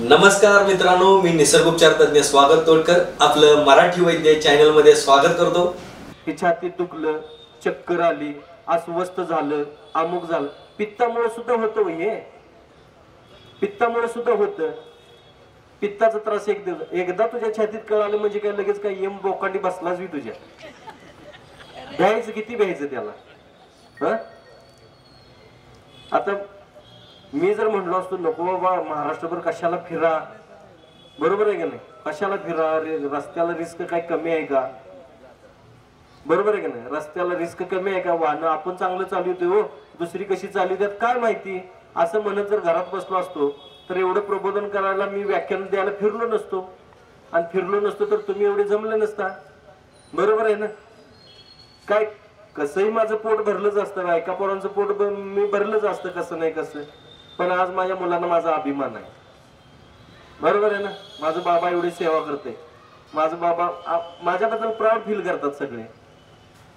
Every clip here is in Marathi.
नमस्कार मित्रांनो, मी निसर्गोपचार तज्ञ स्वागत तोडकर आपलं मराठी वैद्य चॅनल मध्ये स्वागत करतो। हे छातीत दुखलं, चक्कर आली, अस्वस्थ झालं, अमुक झालं, पित्तामुळे सुद्धा होतं हे। पित्तामुळे सुद्धा होतं। पित्ताचा त्रास एकदा तुझ्या छातीत कळालं म्हणजे काय लगेच काय यम बोकांडी बसलाच मी तुझ्या। भ्यायचं किती भ्यायचं त्याला। आता मी जर म्हणलो असतो नको बाबा महाराष्ट्रभर कशाला फिरा, बरोबर आहे का नाही? कशाला फिरा, रस्त्याला रिस्क काय कमी आहे का? बरोबर आहे का नाही? रस्त्याला रिस्क कमी आहे का? वाहन आपण चांगलं चालवतोय हो, दुसरी कशी चालवतात काय माहिती, असं म्हणत जर घरात बसलो असतो तर एवढं प्रबोधन करायला मी व्याख्यान द्यायला फिरलो नसतो, आणि फिरलो नसतो तर तुम्ही एवढे जमले नसता। बरोबर आहे ना? काय कसंही माझं पोट भरलंच असतं, बायका पोरांचं पोट मी भरलंच असतं, कसं नाही कसं, पण आज माझ्या मुलांना माझा अभिमान आहे। बरोबर आहे ना? माझं बाबा एवढी सेवा करते, माझं बाबा माझ्याबद्दल प्राऊड फील करतात सगळे,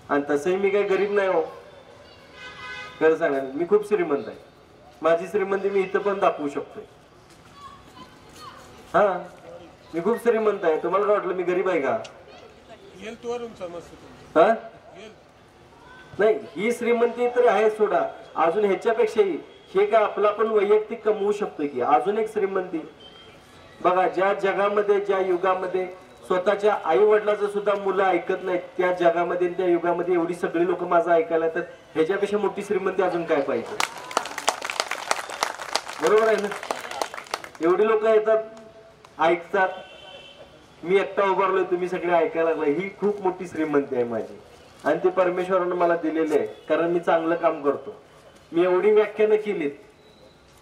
आणि तसंही मी काही गरीब नाही हो, खरं सांगा मी खूप श्रीमंत आहे। माझी श्रीमंती मी इथं पण दाखवू शकतोय। हा, मी खूप श्रीमंत आहे। तुम्हाला काय वाटलं मी गरीब आहे का? हा नाही, ही श्रीमंती तर आहे सोडा, अजून ह्याच्यापेक्षाही हे काय आपला पण वैयक्तिक कमवू शकतो की अजून एक श्रीमंती बघा। ज्या जगामध्ये, ज्या युगामध्ये स्वतःच्या आई वडिलांचं सुद्धा मुलं ऐकत नाहीत, त्या जगामध्ये त्या युगामध्ये एवढी सगळी लोक माझं ऐकायला, तर ह्याच्यापेक्षा मोठी श्रीमंती अजून काय पाहिजे? बरोबर आहे ना? एवढी लोक येतात, ऐकतात, मी एकटा उभारलोय, तुम्ही सगळे ऐकायला लागलाय, ही खूप मोठी श्रीमंती आहे माझी, आणि ते परमेश्वरानं मला दिलेले आहे, कारण मी चांगलं काम करतो। मी एवढी व्याख्यानं केलीत,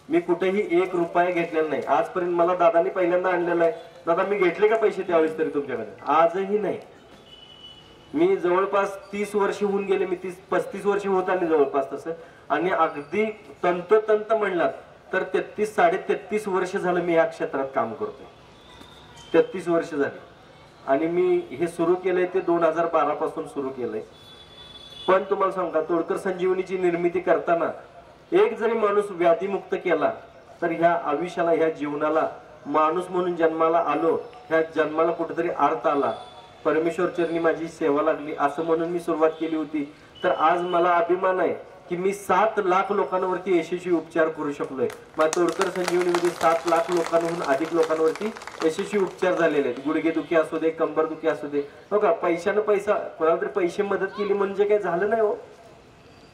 मी कुठेही एक रुपया घेतलेला नाही आजपर्यंत। मला दादाने पहिल्यांदा आणलेला आहे, दादा मी घेतले का पैसे त्यावेळेस तरी तुमच्याकडे? आजही नाही। मी जवळपास 30 वर्ष होऊन गेले, मी 35 वर्ष होत आले जवळपास तसं, आणि अगदी तंतोतंत म्हणलात तर 33-33.5 वर्ष झालं मी या क्षेत्रात काम करतोय। 33 वर्ष झाली, आणि मी हे सुरू केलंय ते 2012 पासून सुरू केलंय। पण तुम्हाला सांगा, तोडकर संजीवनीची निर्मिती करताना एक जरी माणूस व्याधीमुक्त केला तर ह्या आयुष्याला, ह्या जीवनाला, माणूस म्हणून जन्माला आलो, ह्या जन्माला कुठेतरी अर्थ आला, परमेश्वर चरणी माझी सेवा लागली, असं म्हणून मी सुरुवात केली होती। तर आज मला अभिमान आहे की मी 7 लाख लोकांवरती यशस्वी उपचार करू शकलोय। मग तोडकर संजीवनीमध्ये 7 लाख लोकांहून अधिक लोकांवरती यशस्वी उपचार झालेले आहेत। गुडघे दुखी असू दे, कंबर दुखी असू दे, हो का, पैशानं पैसा, कोणाला तरी पैसे मदत केली म्हणजे काही झालं नाही हो,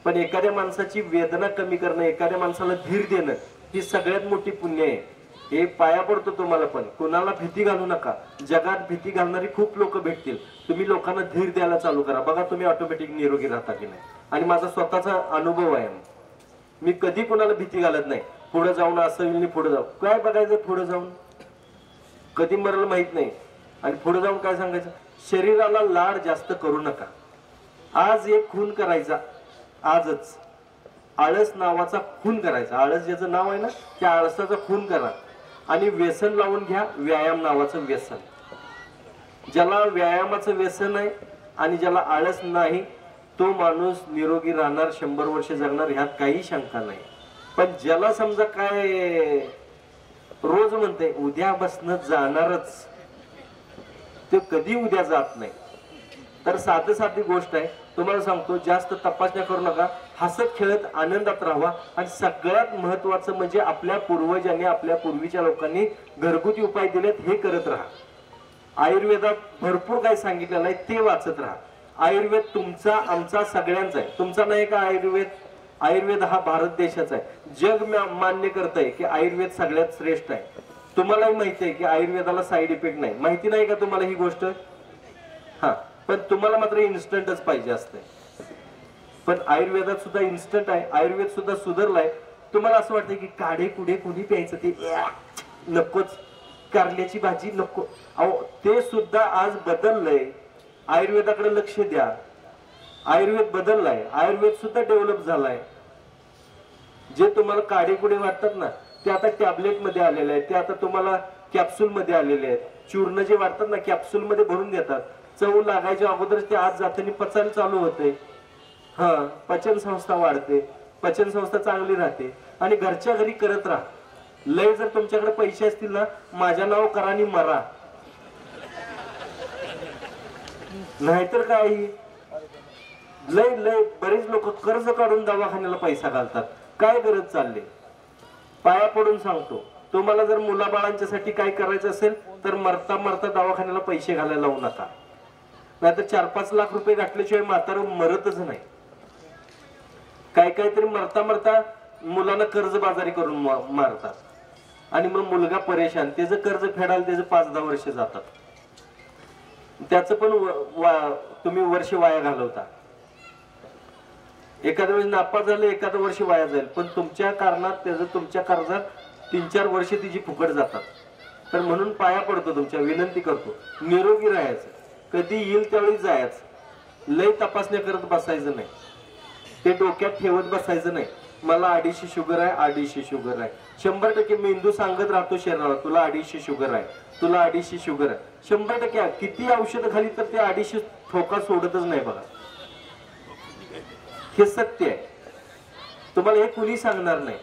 पण एखाद्या माणसाची वेदना कमी करणं, एखाद्या माणसाला धीर देणं, ही सगळ्यात मोठी पुण्य आहे। हे पाया पडतो तुम्हाला, पण कुणाला भीती घालू नका। जगात भीती घालणारी खूप लोक भेटतील, तुम्ही लोकांना धीर द्यायला चालू करा, बघा तुम्ही ऑटोमॅटिक निरोगी राहता की नाही। आणि माझा स्वतःचा अनुभव आहे, मी कधी कोणाला भीती घालत नाही। पुढे जाऊन असं येईल, पुढे जाऊ काय बघायचं, पुढे जाऊन कधी मरल माहित नाही, आणि पुढे जाऊन काय सांगायचं, शरीराला लाड जास्त करू नका। आज एक खून करायचा, आजच आळस नावाचा खून करायचा, आळस ज्याचं नाव आहे ना, त्या आळसाचा खून करा, आणि व्यसन लावून घ्या, व्यायाम नावाचं व्यसन। ज्याला व्यायामाचं व्यसन आहे आणि ज्याला आळस नाही, तो माणूस निरोगी राहणार, 100 वर्ष जगणार, ह्यात काही शंका नाही। पण ज्याला समजा काय रोज म्हणते उद्या बसणं जाणारच, ते कधी उद्या जात नाही। तर साधी गोष्ट आहे, तुम्हाला सांगतो, जास्त तपासण्या करू नका, हसत खेळत आनंदात राहा, आणि सगळ्यात महत्वाचं म्हणजे आपल्या पूर्वजांनी, आपल्या पूर्वीच्या लोकांनी घरगुती उपाय दिलेत, हे करत राहा। आयुर्वेदात भरपूर काय सांगितलेलं आहे, ते वाचत राहा। आयुर्वेद तुमचा, आमचा, सगळ्यांचा आहे, तुमचा नाही का आयुर्वेद? आयुर्वेद हा भारत देशाचा आहे। जग मान्य करतंय की आयुर्वेद सगळ्यात श्रेष्ठ आहे। तुम्हालाही माहिती आहे की आयुर्वेदाला साईड इफेक्ट नाही, माहिती नाही का तुम्हाला ही गोष्ट? हा, पण तुम्हाला मात्र इन्स्टंटच पाहिजे असते, पण आयुर्वेदात सुद्धा इन्स्टंट आहे। आयुर्वेद सुद्धा सुधारलाय। तुम्हाला असं वाटतं की काढे कुडे कुणी प्यायचं, ते नकोच, कारल्याची भाजी नको, अहो ते सुद्धा आज बदललंय। आयुर्वेदाकडे लक्ष द्या, आयुर्वेद बदललाय, आयुर्वेद सुद्धा डेव्हलप झालाय। जे तुम्हाला काढे कुडे वाटतात ना, ते आता टॅबलेट मध्ये आलेले आहेत, ते आता तुम्हाला कॅप्सूल मध्ये आलेले आहेत। चूर्ण जे वाटतात ना, कॅप्सूल मध्ये भरून देतात, चव लागायच्या अगोदर ते आज जाताना पचायला चालू होते, हा, पचन संस्था वाढते, पचन संस्था चांगली राहते, आणि घरच्या घरी करत राहा। लय जर तुमच्याकडे पैसे असतील ना, माझ्या नाव करा आणि मरा. नाहीतर काय, लय लय बरेच लोक कर्ज काढून दवाखान्याला पैसा घालतात. काय गरज चालली? पाया पडून सांगतो, तुम्हाला जर मुलाबाळांच्यासाठी काय करायचं असेल तर मरता मरता दवाखान्याला पैसे घालायला लावू नका. नाहीतर 4-5 लाख रुपये घातल्याशिवाय म्हातारं मरतच नाही. काहीतरी मरता मरता मुलांना कर्जबाजारी करून मारतात आणि मग मुलगा परेशान. त्याचं कर्ज फेडायला त्याचं 5-10 वर्ष जातात. त्याचं पण तुम्ही वर्ष वाया घालवता. एखाद्या वेळेस नापास झालं, एखादं वर्ष वाया जाईल, पण तुमच्या कारणात त्याचं तुमच्या कर्जात 3-4 वर्ष तिची फुकट जातात. तर म्हणून पाया पडतो, तुमच्या विनंती करतो, निरोगी राहायचं. कधी येईल त्यावेळी जायचं. लय तपासण्या करत बसायचं नाही. ते डोक्यात ठेवत बसायचं नाही, मला 250 शुगर आहे, 250 शुगर आहे. 100% मेंदू सांगत राहतो शरीराला, तुला 250 शुगर आहे, तुला 250 शुगर आहे. 100% किती औषध खाली तर ते 250 ठोका सोडतच नाही बघा. हे सत्य आहे. तुम्हाला हे कुणी सांगणार नाही.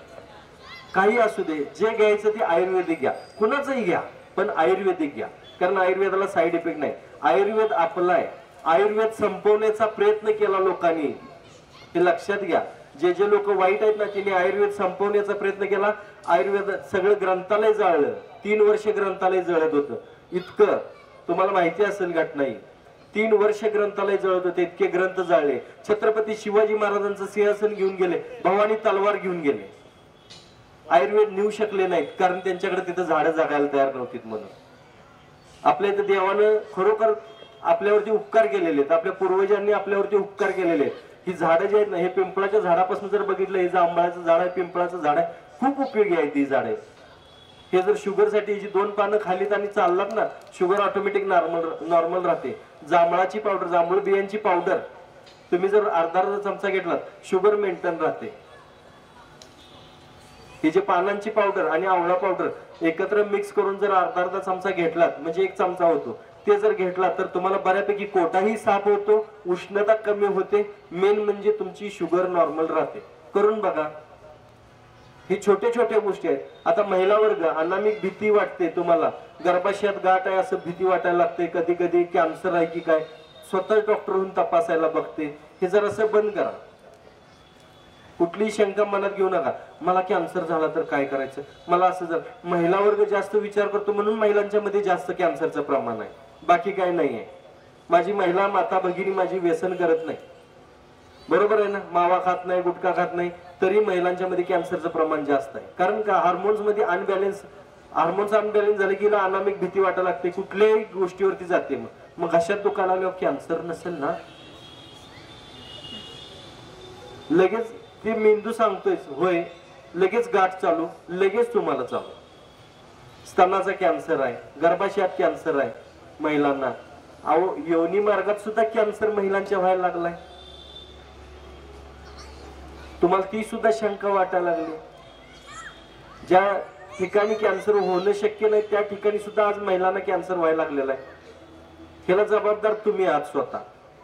काही असू दे, जे घ्यायचं ते आयुर्वेदिक घ्या, कुणाचंही घ्या, पण आयुर्वेदिक घ्या. कारण आयुर्वेदाला साईड इफेक्ट नाही. आयुर्वेद आपला आहे. आयुर्वेद संपवण्याचा प्रयत्न केला लोकांनी, हे लक्षात घ्या. जे जे लोक वाईट आहेत ना, त्यांनी आयुर्वेद संपवण्याचा प्रयत्न केला. आयुर्वेद सगळं ग्रंथालय जाळलं. 3 वर्ष ग्रंथालय जळत होतं. इतकं तुम्हाला माहिती असेल घटना ही. 3 वर्ष ग्रंथालय जळत होते, इतके ग्रंथ जाळले. छत्रपती शिवाजी महाराजांचं सिंहासन घेऊन गेले, भवानी तलवार घेऊन गेले. आयुर्वेद नेऊ शकले नाहीत, कारण त्यांच्याकडे तिथं झाडं जगायला तयार नव्हतीत म्हणून. आपल्या इथं देवानं खरोखर आपल्यावरती उपकार केलेले आहेत. आपल्या पूर्वजांनी आपल्यावरती उपकार केलेले आहेत. ही झाडं जी आहेत ना, हे पिंपळाच्या झाडापासून जर बघितलं, हे जांभळाचं झाड आहे, पिंपळाचं झाड आहे, खूप उपयोगी आहेत ही झाडे. हे जर शुगरसाठी जी 2 पानं खालीत आणि चाललात ना, शुगर ऑटोमॅटिक नॉर्मल राहते. जांभळाची पावडर, जांभूळ बियांची पावडर तुम्ही जर अर्धा चमचा घेतलात, शुगर मेंटेन राहते. ही जे पानांची पावडर आणि आवळा पावडर एकत्र मिक्स करून जर अर्धा चमचा घेतलात, म्हणजे 1 चमचा होतो, ते जर घेतला तर तुम्हाला बऱ्यापैकी कोटाही साफ होतो, उष्णता कमी होते, मेन म्हणजे तुमची शुगर नॉर्मल राहते. करून बघा. ही छोट्या छोट्या गोष्टी आहेत. आता महिला वर्ग, अनामिक भीती वाटते तुम्हाला, गर्भाशयात गाठ आहे असं भीती वाटायला लागते, कधी कधी कॅन्सर आहे की काय, स्वतः डॉक्टर होऊन तपासायला बघते. हे जर असं बंद करा. कुठलीही शंका मनात घेऊ नका, मला कॅन्सर झाला तर काय करायचं, मला असं जर. महिला वर्ग जास्त विचार करतो म्हणून महिलांच्या मध्ये जास्त कॅन्सरचं प्रमाण आहे, बाकी काय नाहीये. माझी महिला माता भगिनी माझी व्यसन करत नाही, बरोबर आहे ना, मावा खात नाही, गुटखा खात नाही, तरी महिलांच्या मध्ये कॅन्सरचं प्रमाण जास्त आहे. कारण का, हार्मोन्स मध्ये अनबॅलन्स, हार्मोन्स अनबॅलन्स झाले की अनामिक भीती वाटायला लागते, कुठल्याही गोष्टीवरती जाते. मग घशात दुखायला लागल्यावर कॅन्सर नसेल ना, लगेच ते मेंदू सांगतोय होय, लगेच गाठ चालू, लगेच तुम्हाला चालू. स्तनाचा कॅन्सर आहे, गर्भाशयात कॅन्सर आहे महिलांना. अहो, योनी मार्गात सुद्धा कॅन्सर महिलांच्या व्हायला लागलाय. तुम्हाला ती सुद्धा शंका वाटायला लागली. ज्या ठिकाणी कॅन्सर होणं शक्य नाही त्या ठिकाणी सुद्धा आज महिलांना कॅन्सर व्हायला लागलेला आहे. ह्याला जबाबदार तुम्ही आहात स्वतः.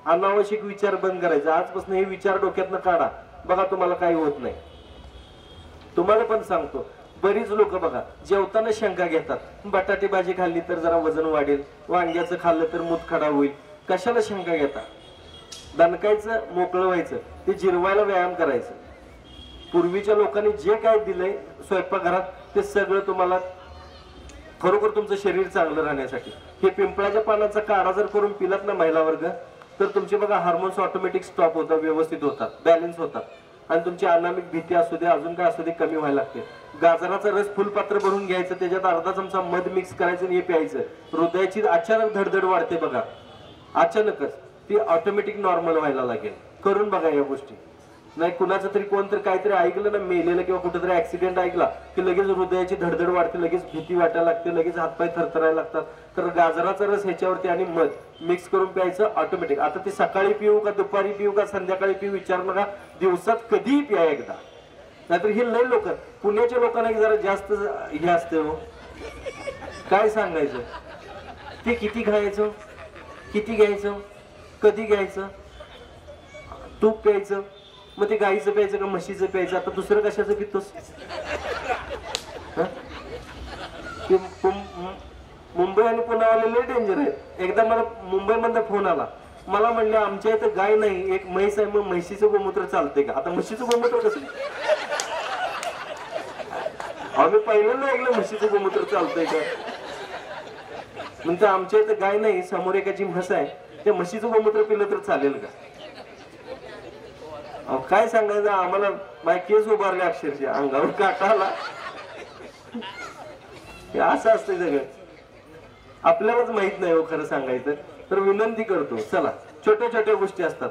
अनावश्यक विचार बंद करायचे. आजपासून हे विचार डोक्यातनं काढा, बघा तुम्हाला काही होत नाही. तुम्हाला पण सांगतो, बरीच लोक बघा जेवताना शंका घेतात, बटाटे भाजी खाल्ली तर जरा वजन वाढेल, वांग्याचं खाल्लं तर मूतखडा होईल. कशाला शंका घेता? दणकायचं, मोकळं व्हायचं, ते जिरवायला व्यायाम करायचं. पूर्वीच्या लोकांनी जे काय दिलंय स्वयंपाकघरात ते सगळं तुम्हाला खरोखर तुमचं शरीर चांगलं राहण्यासाठी. हे पिंपळाच्या पानाचा काढा जर करून पिलात ना महिला वर्ग, तर तुमचे बघा हार्मोन्स ऑटोमॅटिक स्टॉप होतात, व्यवस्थित होतात, बॅलन्स होतात, आणि तुमची अनामिक भीती असू दे, अजून काय असू दे, कमी व्हायला लागते. गाजराचा रस फुलपात्र भरून घ्यायचं, त्याच्यात अर्धा चमचा मध मिक्स करायचं आणि हे प्यायचं. हृदयाची अचानक धडधड वाढते बघा, अचानकच ती ऑटोमॅटिक नॉर्मल व्हायला लागेल. करून बघा या गोष्टी. नाही कुणाचं तरी कोणतरी काहीतरी ऐकलं ना, मेलेलं किंवा कुठेतरी ऍक्सिडेंट ऐकला की लगेच हृदयाची धडधड वाढते, लगेच भीती वाटायला लागते, लगेच हातपाय थरथरायला लागतात. तर गाजराचा रस ह्याच्यावरती आणि मध मिक्स करून प्यायचं ऑटोमॅटिक. आता ते सकाळी पिऊ का, दुपारी पिऊ का, संध्याकाळी पिऊ विचार नका, दिवसात कधीही प्या एकदा. नाहीतर हे लय लोक, पुण्याच्या लोकांना जरा जास्त हे असते हो, काय सांगायचं. ते किती खायचं, किती घ्यायचं, कधी घ्यायचं, तूप प्यायचं, मग ते गाईचं प्यायचं का म्हशीचं प्यायचं, आता दुसरं कशाचं पितोस. की मुंबई आणि पुण्यावाले लय डेंजर आहेत. एकदा मला मुंबईमधला फोन आला, मला म्हणले आमच्या इथं गाय नाही एक म्हैस आहे, मग म्हशीचं गोमूत्र चालतंय का? आता म्हशीचं गोमूत्र कसं? आम्ही पहिल्यांदा ऐकलं म्हशीचं गोमूत्र चालतंय का. म्हणजे आमच्या इथं गाय नाही, समोर एकाची म्हस आहे, त्या म्हशीचं गोमूत्र पिलं तर चालेल का? अहो काय सांगायचं आम्हाला, माझे केस उभारले अक्षरशः, अंगावर काटा आला. हे असं असतंय सगळं, आपल्यालाच माहित नाही हो खरं सांगायचं तर. विनंती करतो, चला छोट्या छोट्या गोष्टी असतात.